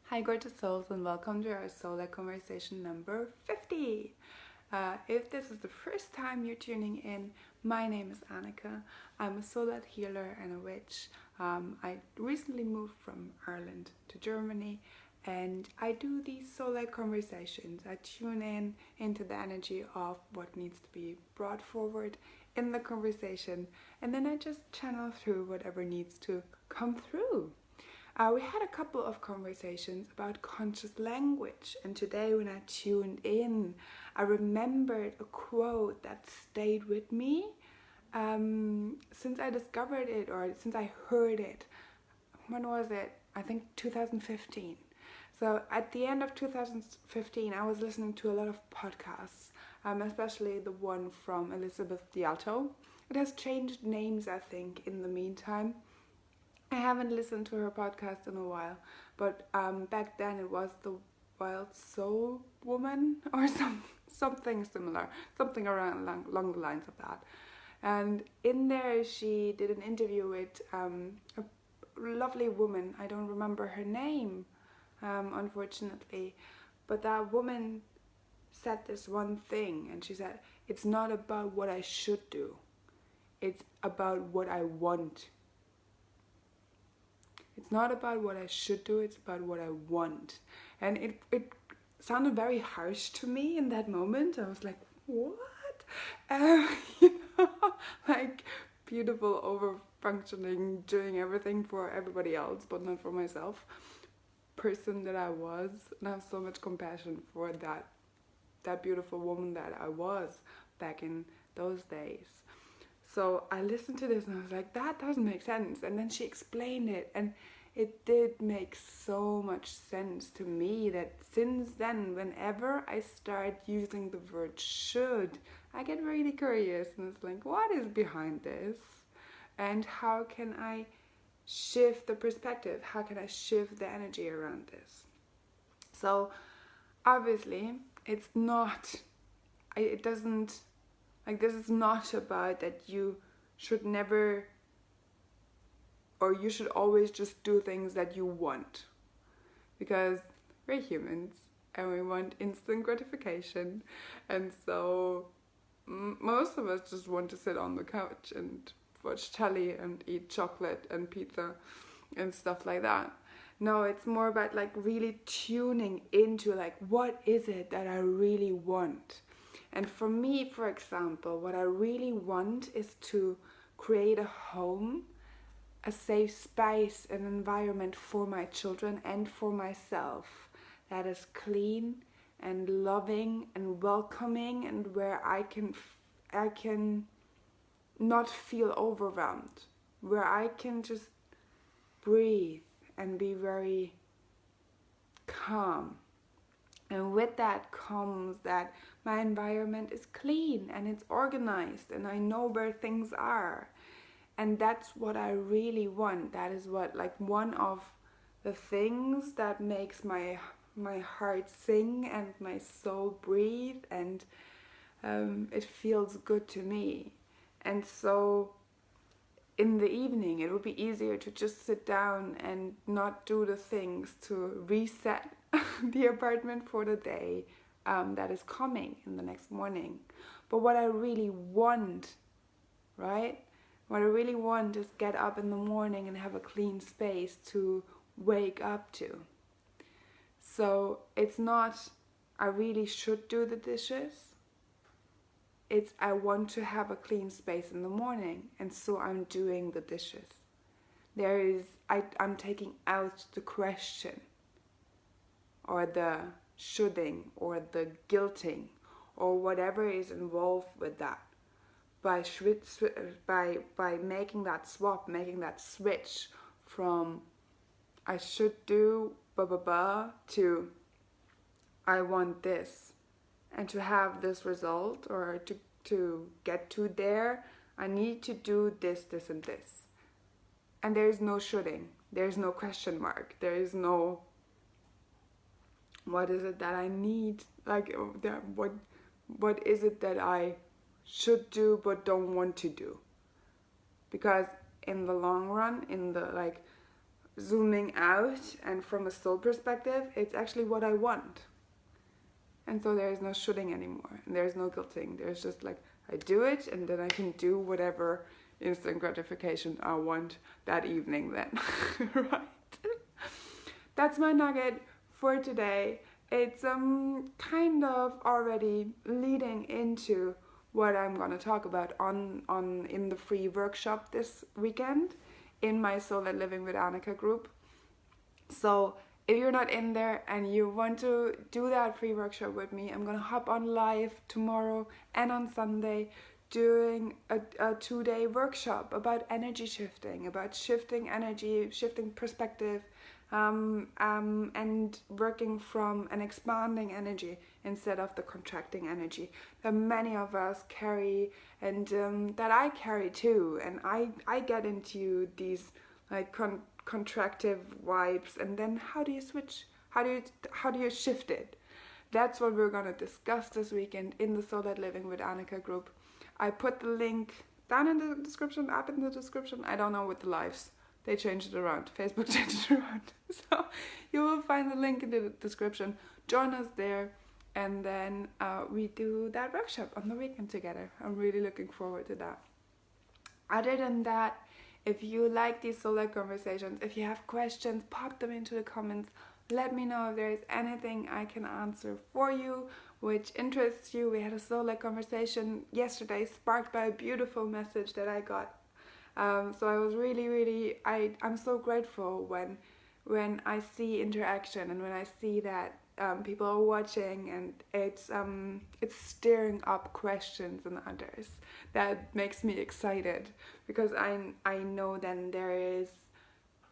Hi, gorgeous souls, and welcome to our Solar Conversation number 50. If this is the first time you're tuning in, my name is Annika. I'm a solar healer and a witch. I recently moved from Ireland to Germany, and I do these solar conversations. I tune in into the energy of what needs to be brought forward in the conversation, and then I just channel through whatever needs to come through. We had a couple of conversations about conscious language, and today when I tuned in, I remembered a quote that stayed with me since I discovered it, or since I heard it. When was it? I think 2015. So at the end of 2015, I was listening to a lot of podcasts, especially the one from Elizabeth Dialto. It has changed names, I think, in the meantime. I haven't listened to her podcast in a while, but back then it was the Wild Soul Woman or something similar, something around along the lines of that. And in there, she did an interview with a lovely woman. I don't remember her name, unfortunately, but that woman said this one thing, and she said, "It's not about what I should do; it's about what I want." It's not about what I should do, it's about what I want. And it sounded very harsh to me in that moment. I was like, what? You know, like beautiful, over functioning, doing everything for everybody else, but not for myself. Person that I was. And I have so much compassion for that beautiful woman that I was back in those days. So I listened to this and I was like, that doesn't make sense. And then she explained it, and it did make so much sense to me that since then, whenever I start using the word should, I get really curious and it's like, what is behind this? And how can I shift the perspective? How can I shift the energy around this? So obviously, it's not, it doesn't, like, this is not about that you should never, or you should always just do things that you want. Because we're humans and we want instant gratification. And so most of us just want to sit on the couch and watch telly and eat chocolate and pizza and stuff like that. No, it's more about like really tuning into like, what is it that I really want? And for me, for example, what I really want is to create a home, a safe space, an environment for my children and for myself that is clean and loving and welcoming, and where I can not feel overwhelmed, where I can just breathe and be very calm. And with that comes that my environment is clean and it's organized and I know where things are. And that's what I really want. That is what, like, one of the things that makes my heart sing and my soul breathe, and it feels good to me. And so in the evening it would be easier to just sit down and not do the things to reset the apartment for the day that is coming in the next morning. But what I really want, right? What I really want is get up in the morning and have a clean space to wake up to. So it's not I really should do the dishes. It's I want to have a clean space in the morning, and so I'm doing the dishes. I'm taking out the question, or the shoulding, or the guilting, or whatever is involved with that. By making that swap, making that switch from I should do blah blah blah to I want this, and to have this result, or to get to there, I need to do this, this, and this. And there is no shoulding, there is no question mark, there is no what is it that I need, like what is it that I should do but don't want to do. Because in the long run, in the like zooming out and from a soul perspective, it's actually what I want. And so there is no shoulding anymore, and there's no guilting. There's just like, I do it, and then I can do whatever instant gratification I want that evening then. Right? That's my nugget for today. It's kind of already leading into what I'm going to talk about in the free workshop this weekend in my Soul-Led Living with Annika group. So if you're not in there and you want to do that free workshop with me, I'm going to hop on live tomorrow and on Sunday doing a 2-day workshop about energy shifting, about shifting energy, shifting perspective, and working from an expanding energy instead of the contracting energy that many of us carry, and that I carry too. And I get into these like contractive vibes, and then how do you switch? How do you shift it? That's what we're gonna discuss this weekend in the Soul-Led Living with Annika group. I put the link down in the description, up in the description. I don't know with the lives. They changed it around. Facebook changed it around. So you will find the link in the description. Join us there, and then we do that workshop on the weekend together. I'm really looking forward to that. Other than that, if you like these soul-led conversations, if you have questions, pop them into the comments. Let me know if there is anything I can answer for you which interests you. We had a soul-led conversation yesterday sparked by a beautiful message that I got. So I was really, I'm so grateful when I see interaction and when I see that people are watching, and it's stirring up questions in others. That makes me excited, because I know then there is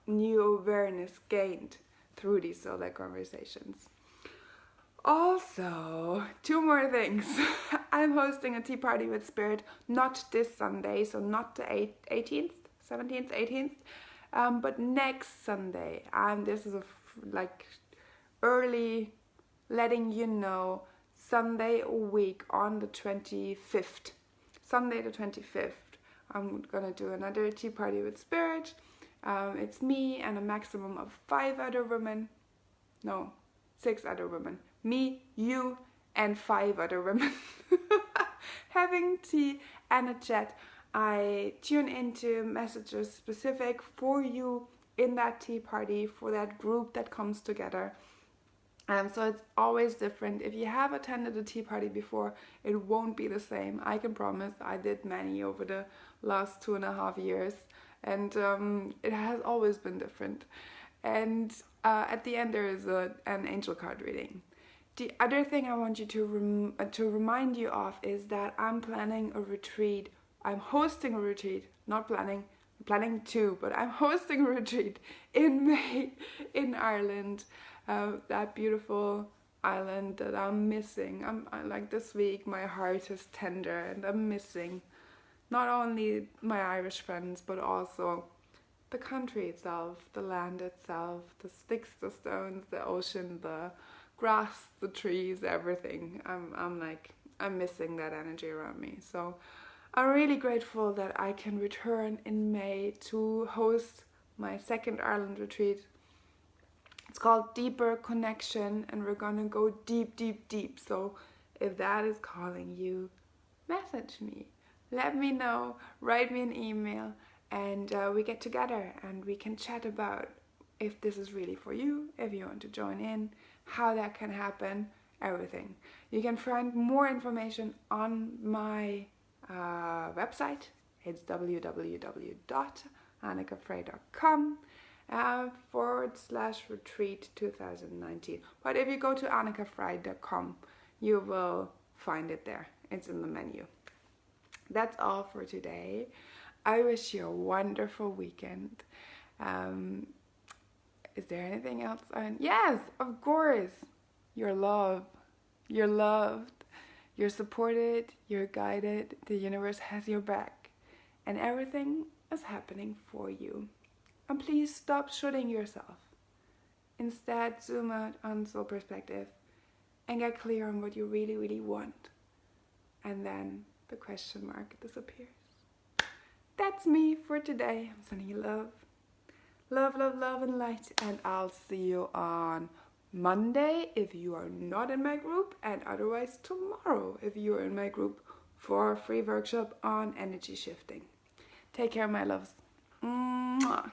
new awareness gained through these soul-led conversations. Also, 2 more things. I'm hosting a tea party with Spirit, not this Sunday, so not the 18th, 17th, 18th, but next Sunday. This is like early letting you know, Sunday a week on the 25th. Sunday the 25th, I'm gonna do another tea party with Spirit. It's me and a maximum of 5 other women. No, 6 other women. Me, you, and 5 other women having tea and a chat. I tune into messages specific for you in that tea party, for that group that comes together. So it's always different. If you have attended a tea party before, it won't be the same. I can promise. I did many over the last 2.5 years, and it has always been different. And at the end there is an angel card reading. The other thing I want you to remind you of is that I'm planning a retreat. I'm hosting a retreat, not planning, I'm planning to, but I'm hosting a retreat in May in Ireland. That beautiful island that I'm missing. I like this week my heart is tender, and I'm missing not only my Irish friends, but also the country itself, the land itself, the sticks, the stones, the ocean, the grass, the trees, everything. I'm missing that energy around me. So I'm really grateful that I can return in May to host my second Ireland retreat. It's called Deeper Connection, and we're gonna go deep, deep, deep. So if that is calling you, message me. Let me know, write me an email, and we get together and we can chat about if this is really for you, if you want to join in, how that can happen, everything. You can find more information on my website. It's www.annikafrey.com /retreat 2019. But if you go to annikafrey.com, you will find it there. It's in the menu. That's all for today. I wish you a wonderful weekend. Is there anything else? Yes, of course. You're loved. You're loved. You're supported. You're guided. The universe has your back. And everything is happening for you. And please stop shooting yourself. Instead, zoom out on soul perspective and get clear on what you really, really want. And then the question mark disappears. That's me for today. I'm sending you love, Love, love, love and light. And I'll see you on Monday if you are not in my group, and otherwise tomorrow if you are in my group for a free workshop on energy shifting. Take care, my loves. Mwah.